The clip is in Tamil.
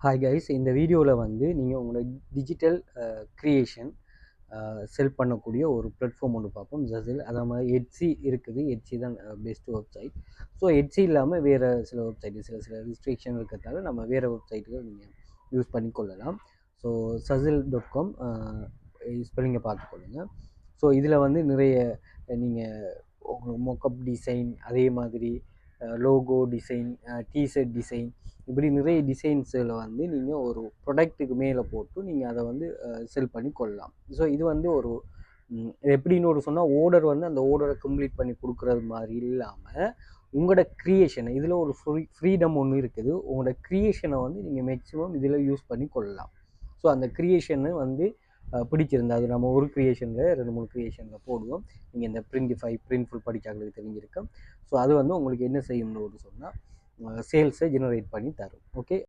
ஹாய் கைஸ், இந்த வீடியோவில் வந்து நீங்கள் உங்களோட டிஜிட்டல் க்ரியேஷன் செல் பண்ணக்கூடிய ஒரு பிளாட்ஃபார்ம் ஒன்று பார்ப்போம். ஜசில் அதே மாதிரி எட்ஸி இருக்குது. எட்ஸி தான் பெஸ்ட் வெப்சைட். ஸோ எட்ஸி இல்லாமல் வேறு சில வெப்சைட்டு சில ரிஸ்ட்ரிக்ஷன் இருக்கிறதால நம்ம வேறு வெப்சைட்டுகள் நீங்கள் யூஸ் பண்ணி கொள்ளலாம். ஸோ சசில்.com ஸ்பெல்லிங்கை பார்த்துக்கொள்ளுங்க. ஸோ இதில் வந்து நிறைய நீங்கள் மொக்கப் டிசைன், அதே மாதிரி லோகோ டிசைன், டிஷர்ட் டிசைன், இப்படி நிறைய டிசைன்ஸில் வந்து நீங்கள் ஒரு ப்ராடக்ட்டுக்கு மேலே போட்டு நீங்கள் அதை வந்து செல் பண்ணி கொள்ளலாம். ஸோ இது வந்து ஒரு எப்படின்னு ஒரு சொன்னால் ஓர்டர் வந்து அந்த ஓர்டரை கம்ப்ளீட் பண்ணி கொடுக்குறது மாதிரி இல்லாமல் உங்களோட க்ரியேஷனை இதில் ஒரு ஃப்ரீடம் ஒன்று இருக்குது. உங்களோட க்ரியேஷனை வந்து நீங்கள் மேக்ஸிமம் இதில் யூஸ் பண்ணி கொள்ளலாம். ஸோ அந்த க்ரியேஷனை வந்து பிடிச்சிருந்தா அது நம்ம ஒரு க்ரியேஷனில் 2-3 க்ரியேஷனில் போடுவோம். நீங்கள் இந்த பிரிண்ட்ஃபுல் படித்தாங்களுக்கு தெரிஞ்சிருக்கும். ஸோ அது வந்து உங்களுக்கு என்ன செய்யணும்னு சொன்னால் சேல்ஸை ஜெனரேட் பண்ணி தரும். ஓகே.